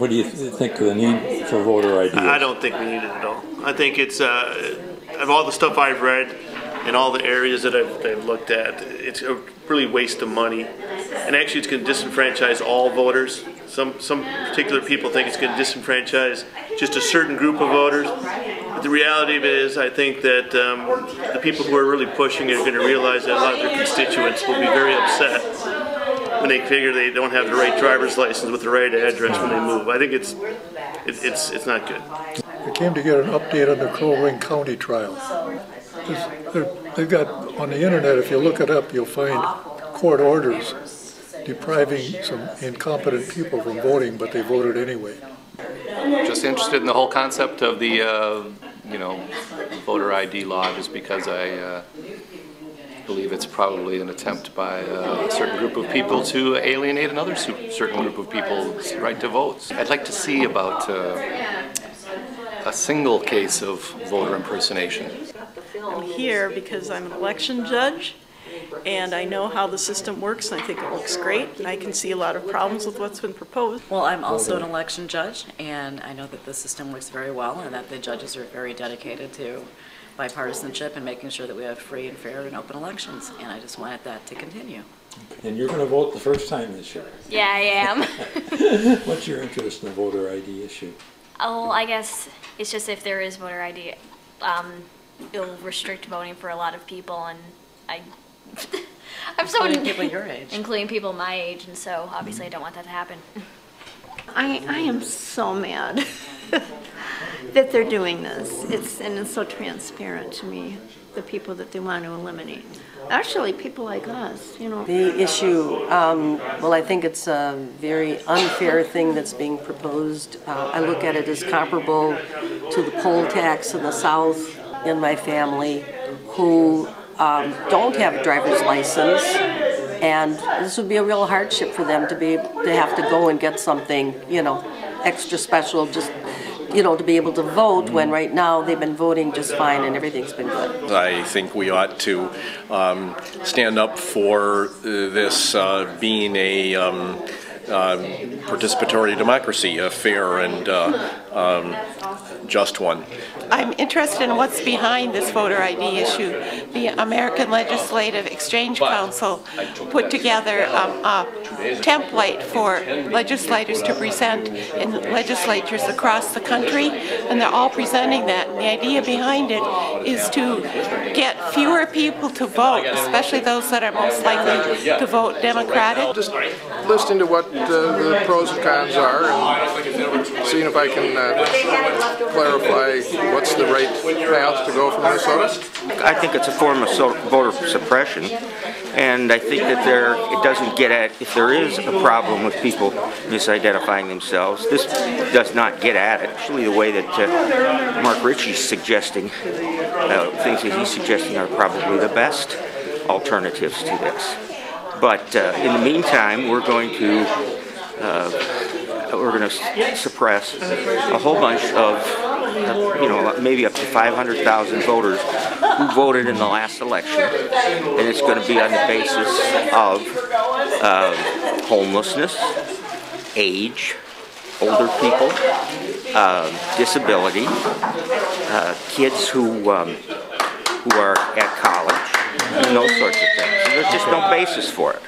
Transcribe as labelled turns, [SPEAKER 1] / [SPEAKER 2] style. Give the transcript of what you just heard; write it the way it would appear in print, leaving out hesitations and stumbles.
[SPEAKER 1] What do you think of the need for voter ID?
[SPEAKER 2] I don't think we need it at all. I think it's, of all the stuff I've read in all the areas that I've looked at, it's a really waste of money. And actually it's going to disenfranchise all voters. Some particular people think it's going to disenfranchise just a certain group of voters. But the reality of it is, I think that the people who are really pushing it are going to realize that a lot of their constituents will be very upset when they figure they don't have the right driver's license with the right address when they move. I think it's not good.
[SPEAKER 3] I came to get an update on the Crow Wing County trial. They've got, on the internet, if you look it up, you'll find court orders depriving some incompetent people from voting, but they voted anyway.
[SPEAKER 4] Just interested in the whole concept of the, voter ID law, just because I believe it's probably an attempt by a certain group of people to alienate another certain group of people's right to vote. I'd like to see about a single case of voter impersonation.
[SPEAKER 5] I'm here because I'm an election judge, and I know how the system works, and I think it works great, and I can see a lot of problems with what's been proposed.
[SPEAKER 6] Well, I'm also an election judge, and I know that the system works very well, and that the judges are very dedicated to bipartisanship and making sure that we have free and fair and open elections, and I just wanted that to continue.
[SPEAKER 1] And you're going to vote the first time this year?
[SPEAKER 7] Yeah, I am.
[SPEAKER 1] What's your interest in the voter ID issue?
[SPEAKER 7] Oh, I guess it's just if there is voter ID, it'll restrict voting for a lot of people, and I'm so
[SPEAKER 6] including people your age,
[SPEAKER 7] including people my age, and so obviously I don't want that to happen.
[SPEAKER 8] I am so mad that they're doing this. It's so transparent to me, the people that they want to eliminate. Actually, people like us,
[SPEAKER 9] The issue, well, I think it's a very unfair thing that's being proposed. I look at it as comparable to the poll tax in the South in my family, who don't have a driver's license, and this would be a real hardship for them to have to go and get something, extra special, just to be able to vote, when right now they've been voting just fine and everything's been good.
[SPEAKER 10] I think we ought to stand up for this being a participatory democracy, a fair and just one.
[SPEAKER 11] I'm interested in what's behind this voter ID issue. The American Legislative Exchange Council put together a template for legislators to present in legislatures across the country, and they're all presenting that. And the idea behind it is to get fewer people to vote, especially those that are most likely to vote Democratic.
[SPEAKER 12] Just listening to what the pros and cons are, and seeing if I can clarify what's the right path to go for Minnesota.
[SPEAKER 13] I think it's a form of voter suppression, and I think that it doesn't get at, if there is a problem with people misidentifying themselves, this does not get at it. Actually, the way that Mark Ritchie's suggesting, things that he's suggesting are probably the best alternatives to this. But in the meantime, we're going to suppress a whole bunch of, maybe up to 500,000 voters who voted in the last election, and it's going to be on the basis of homelessness, age, older people, disability, kids who are at college, and those sorts of things. There's just no basis for it.